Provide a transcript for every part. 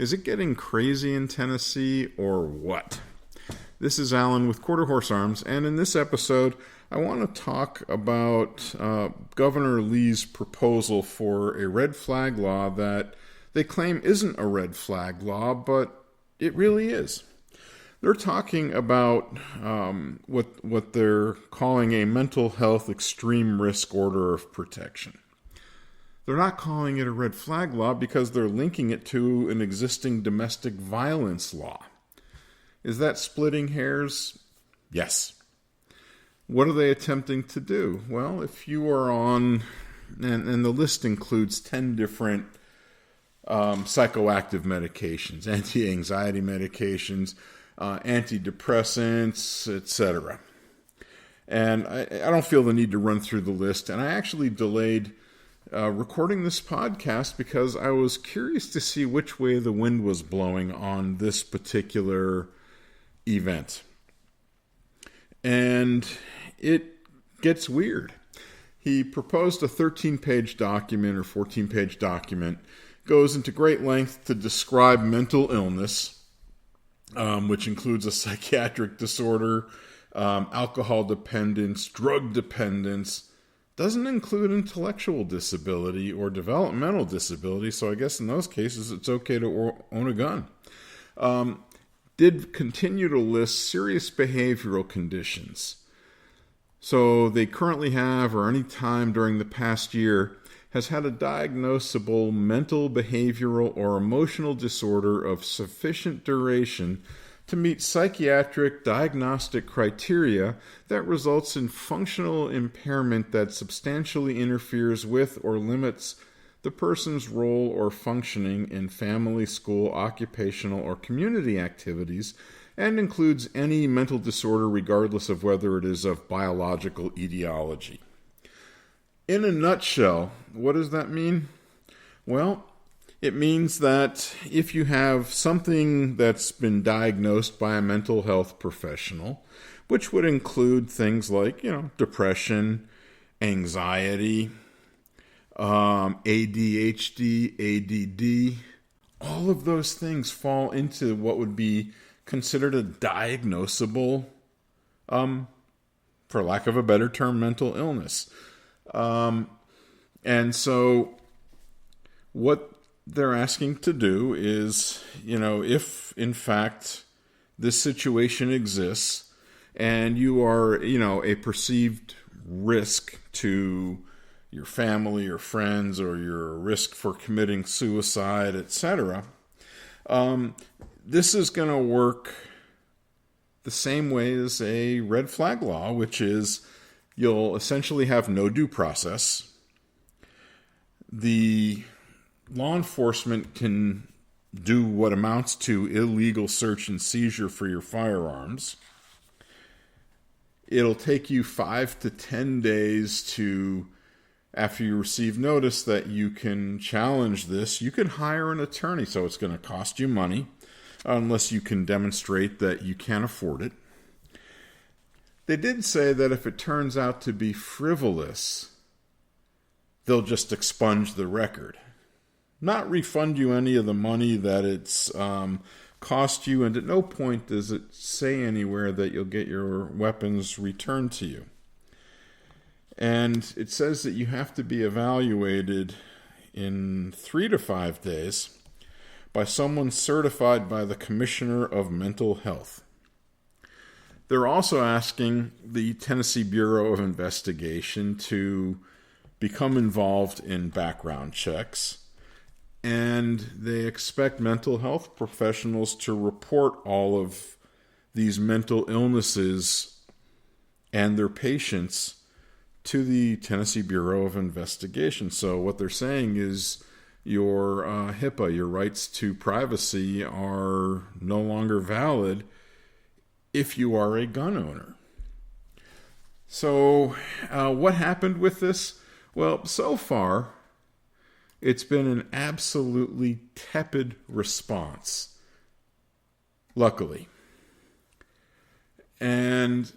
Is it getting crazy in Tennessee or what? This is Alan with Quarter Horse Arms, and in this episode, I want to talk about Governor Lee's proposal for a red flag law that they claim isn't a red flag law, but it really is. They're talking about what they're calling a mental health extreme risk order of protection. They're not calling it a red flag law because they're linking it to an existing domestic violence law. Is that splitting hairs? Yes. What are they attempting to do? Well, if you are on, and the list includes 10 different psychoactive medications, anti-anxiety medications, antidepressants, etc. And I don't feel the need to run through the list, and I actually delayed recording this podcast because I was curious to see which way the wind was blowing on this particular event. And it gets weird. He proposed a 13-page document or 14-page document, goes into great length to describe mental illness, which includes a psychiatric disorder, alcohol dependence, drug dependence. Doesn't include intellectual disability or developmental disability, so I guess in those cases it's okay to own a gun. Did continue to list serious behavioral conditions. So they currently have, or any time during the past year, has had a diagnosable mental, behavioral, or emotional disorder of sufficient duration to meet psychiatric diagnostic criteria that results in functional impairment that substantially interferes with or limits the person's role or functioning in family, school, occupational, or community activities, and includes any mental disorder regardless of whether it is of biological etiology. In a nutshell, what does that mean? Well, it means that if you have something that's been diagnosed by a mental health professional, which would include things like, depression, anxiety, ADHD, ADD, all of those things fall into what would be considered a diagnosable, for lack of a better term, mental illness. And so what they're asking to do is, if in fact this situation exists and you are, a perceived risk to your family or friends, or you're a risk for committing suicide, etc., this is going to work the same way as a red flag law, which is you'll essentially have no due process. The law enforcement can do what amounts to illegal search and seizure for your firearms. It'll take you 5 to 10 days to, after you receive notice that you can challenge this, you can hire an attorney, so it's going to cost you money unless you can demonstrate that you can't afford it. They did say that if it turns out to be frivolous, they'll just expunge the record. Not refund you any of the money that it's cost you, and at no point does it say anywhere that you'll get your weapons returned to you. And it says that you have to be evaluated in 3 to 5 days by someone certified by the Commissioner of Mental Health. They're also asking the Tennessee Bureau of Investigation to become involved in background checks, and they expect mental health professionals to report all of these mental illnesses and their patients to the Tennessee Bureau of Investigation. So what they're saying is your HIPAA, your rights to privacy, are no longer valid if you are a gun owner. So what happened with this? Well, so far, it's been an absolutely tepid response, luckily. And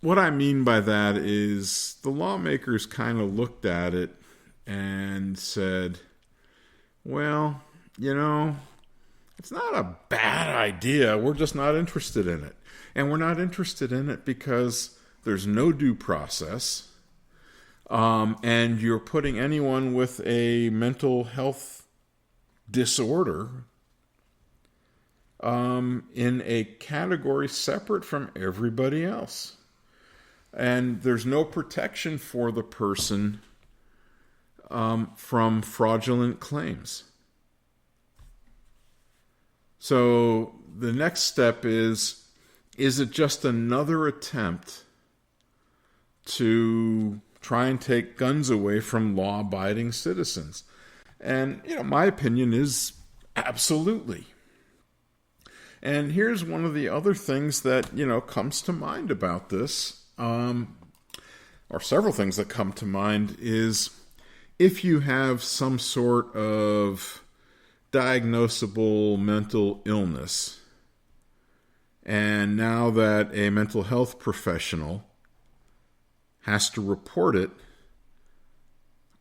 what I mean by that is the lawmakers kind of looked at it and said, well, It's not a bad idea. We're just not interested in it. And we're not interested in it because there's no due process. And you're putting anyone with a mental health disorder in a category separate from everybody else. And there's no protection for the person from fraudulent claims. So the next step is it just another attempt to try and take guns away from law-abiding citizens? And, my opinion is absolutely. And here's one of the other things that, comes to mind about this, or several things that come to mind, is if you have some sort of diagnosable mental illness, and now that a mental health professional has to report it,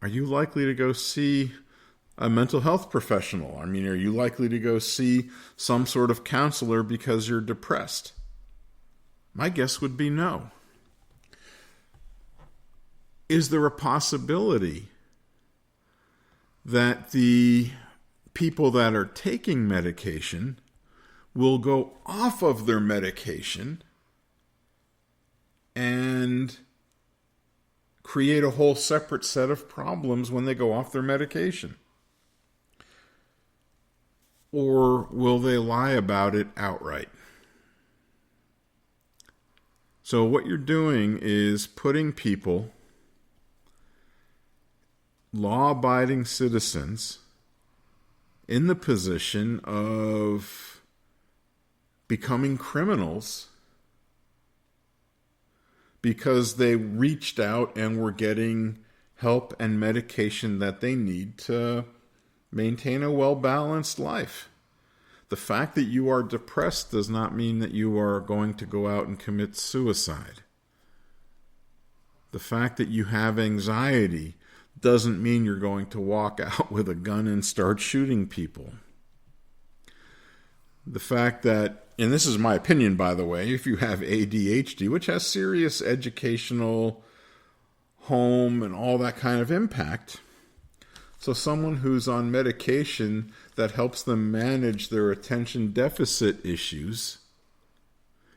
are you likely to go see a mental health professional? I mean, are you likely to go see some sort of counselor because you're depressed? My guess would be no. Is there a possibility that the people that are taking medication will go off of their medication and create a whole separate set of problems when they go off their medication? Or will they lie about it outright? So what you're doing is putting people, law-abiding citizens, in the position of becoming criminals because they reached out and were getting help and medication that they need to maintain a well-balanced life. The fact that you are depressed does not mean that you are going to go out and commit suicide. The fact that you have anxiety doesn't mean you're going to walk out with a gun and start shooting people. The fact that, and this is my opinion, by the way, if you have ADHD, which has serious educational, home, and all that kind of impact, so someone who's on medication that helps them manage their attention deficit issues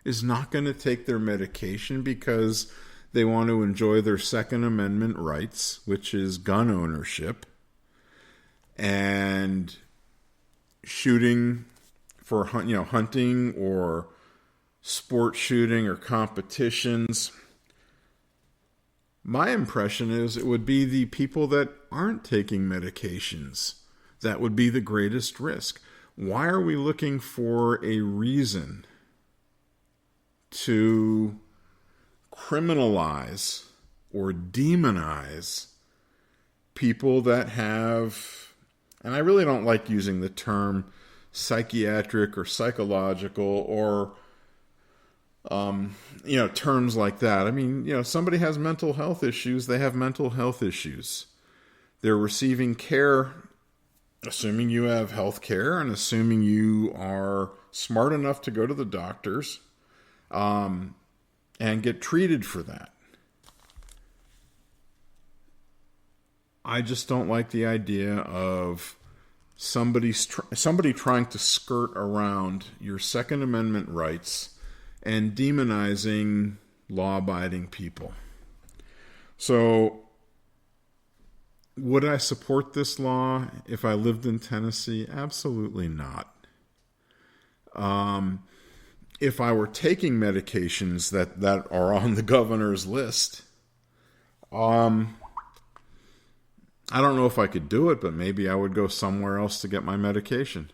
is not going to take their medication because they want to enjoy their Second Amendment rights, which is gun ownership, and shooting for hunting or sport shooting or competitions. My impression is it would be the people that aren't taking medications that would be the greatest risk. Why are we looking for a reason to criminalize or demonize people that have, and I really don't like using the term psychiatric or psychological or terms like that. I mean, somebody has mental health issues, they have mental health issues. They're receiving care, assuming you have health care and assuming you are smart enough to go to the doctors and get treated for that. I just don't like the idea of somebody trying to skirt around your Second Amendment rights and demonizing law-abiding people. So, would I support this law if I lived in Tennessee? Absolutely not. If I were taking medications that are on the governor's list, I don't know if I could do it, but maybe I would go somewhere else to get my medication.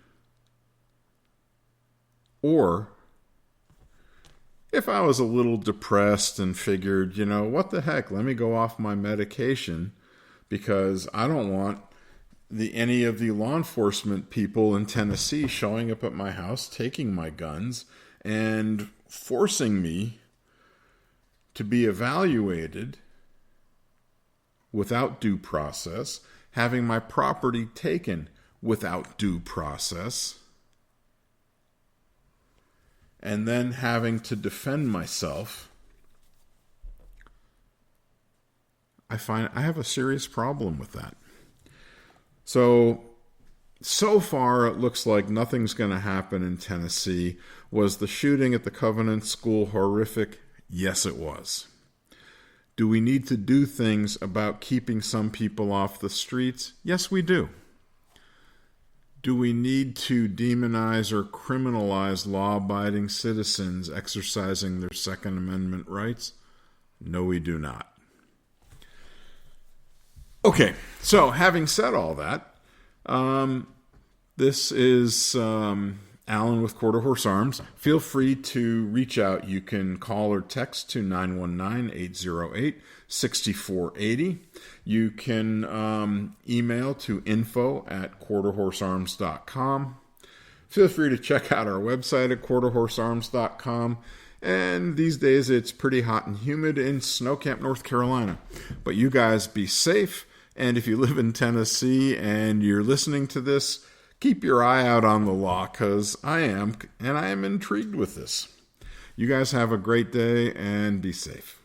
Or, if I was a little depressed and figured, what the heck, let me go off my medication because I don't want any of the law enforcement people in Tennessee showing up at my house, taking my guns, and forcing me to be evaluated without due process, having my property taken without due process. and then having to defend myself, I find I have a serious problem with that. So far, it looks like nothing's going to happen in Tennessee. Was the shooting at the Covenant School horrific? Yes, it was. Do we need to do things about keeping some people off the streets? Yes, we do. Do we need to demonize or criminalize law-abiding citizens exercising their Second Amendment rights? No, we do not. Okay, so having said all that, this is Alan with Quarter Horse Arms. Feel free to reach out. You can call or text to 919-808-6480. You can email to info@quarterhorsearms.com. Feel free to check out our website at quarterhorsearms.com. And these days it's pretty hot and humid in Snow Camp, North Carolina. But you guys be safe. And if you live in Tennessee and you're listening to this, keep your eye out on the law, because I am intrigued with this. You guys have a great day and be safe.